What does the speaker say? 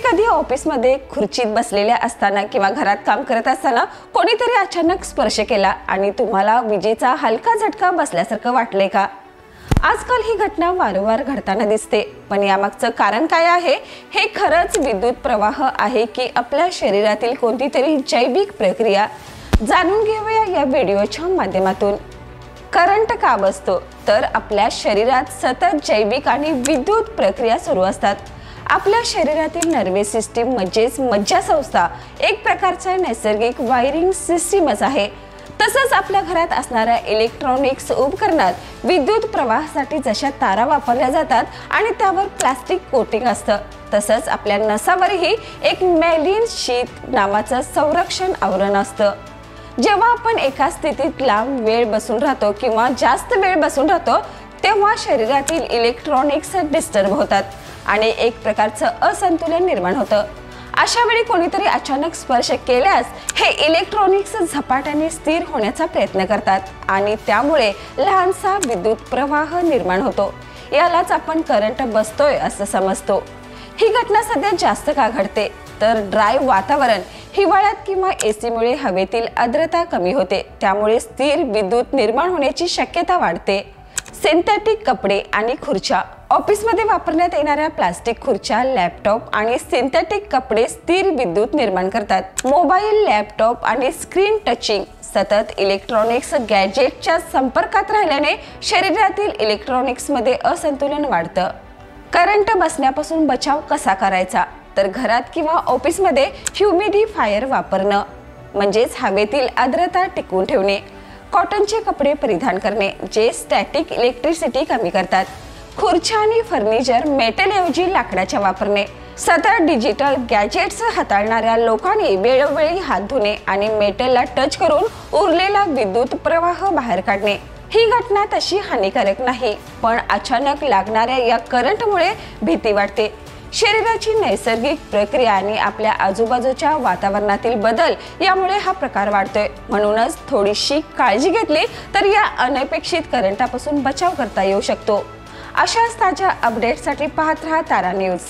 कधी ऑफिसमध्ये खुर्चीत बसलेल्या असताना किंवा घरात काम करत असताना कोणीतरी अचानक स्पर्श केला आणि तुम्हाला विजेचा हलका झटका बसल्यासारखं वाटले का? आजकाल ही घटना वारंवार घडताना दिसते, पण यामागचं कारण काय आहे? हे खरंच विद्युत प्रवाह आहे की आपल्या शरीरातील कोणतीतरी जैविक प्रक्रिया? जाणून घेऊया या व्हिडिओच्या माध्यमातून। करंट का बसतो? तर आपल्या शरीरात सतत जैविक आणि विद्युत प्रक्रिया सुरू असतात। आपल्या शरीरातील नर्व्हस सिस्टीम म्हणजेच मज्जासंस्था एक प्रकारचा नैसर्गिक वायरिंग सिस्टीमच आहे। तसंच आपल्या घरात असणाऱ्या इलेक्ट्रॉनिक्स उपकरणात विद्युत प्रवाहासाठी जशा तारा वापरल्या जातात आणि त्यावर प्लास्टिक कोटिंग असतं, तसंच आपल्या नसावरही एक मेलिन शीट नावाचं संरक्षण आवरण असतं। जेव्हा आपण एका स्थितीत लांब वेळ बसून राहतो किंवा जास्त वेळ बसून राहतो, तेव्हा शरीरातील इलेक्ट्रॉनिक्स डिस्टर्ब होतात आणि एक प्रकारचं असंतुलन निर्माण होतं। अशा वेळी कोणीतरी अचानक स्पर्श केल्यास हे इलेक्ट्रॉनिक्स झपाट्याने स्थिर होण्याचा प्रयत्न करतात आणि त्यामुळे लहानसा विद्युत प्रवाह निर्माण होतो। यालाच आपण करंट बसतोय असं समजतो। ही घटना सध्या जास्त का घडते? तर ड्राय वातावरण, हिवाळ्यात किंवा एसी मुळे हवेतील आर्द्रता कमी होते, त्यामुळे स्थिर विद्युत निर्माण होण्याची शक्यता वाढते। सिंथेटिक कपडे आणि खुर्च्या, ऑफिसमध्ये वापरण्यात येणाऱ्या प्लास्टिक खुर्च्या, लॅपटॉप आणि सिंथेटिक कपडे स्थिर विद्युत निर्माण करतात। मोबाईल, लॅपटॉप आणि स्क्रीन टचिंग, सतत इलेक्ट्रॉनिक्स गॅजेटच्या संपर्कात राहिल्याने शरीरातील इलेक्ट्रॉनिक्समध्ये असंतुलन वाढतं। करंट बसण्यापासून बचाव कसा करायचा? तर घरात किंवा ऑफिसमध्ये ह्युमिडिफायर वापरणं, म्हणजेच हवेतील आर्द्रता टिकवून ठेवणे। कॉटनचे कपडे परिधान करणे, जे स्टॅटिक इलेक्ट्रिसिटी कमी करतात। खुर्च्या आणि फर्निचर मेटलऐवजी लाकडाच्या वापरणे। सतत डिजिटल गॅजेट्स हाताळणाऱ्या लोकांनी वेळोवेळी हात धुणे आणि मेटलला टच करून उरलेला विद्युत प्रवाह बाहेर काढणे। ही घटना तशी हानिकारक नाही, पण अचानक लागणाऱ्या या करंटमुळे भीती वाटते। शरीराची नैसर्गिक प्रक्रिया आणि आपल्या आजूबाजूच्या वातावरणातील बदल यामुळे हा प्रकार वाढतोय। म्हणूनच थोडीशी काळजी घेतली तर या अनपेक्षित करंटापासून बचाव करता येऊ शकतो। अशाच ताज्या अपडेटसाठी पाहत रहा तारा न्यूज।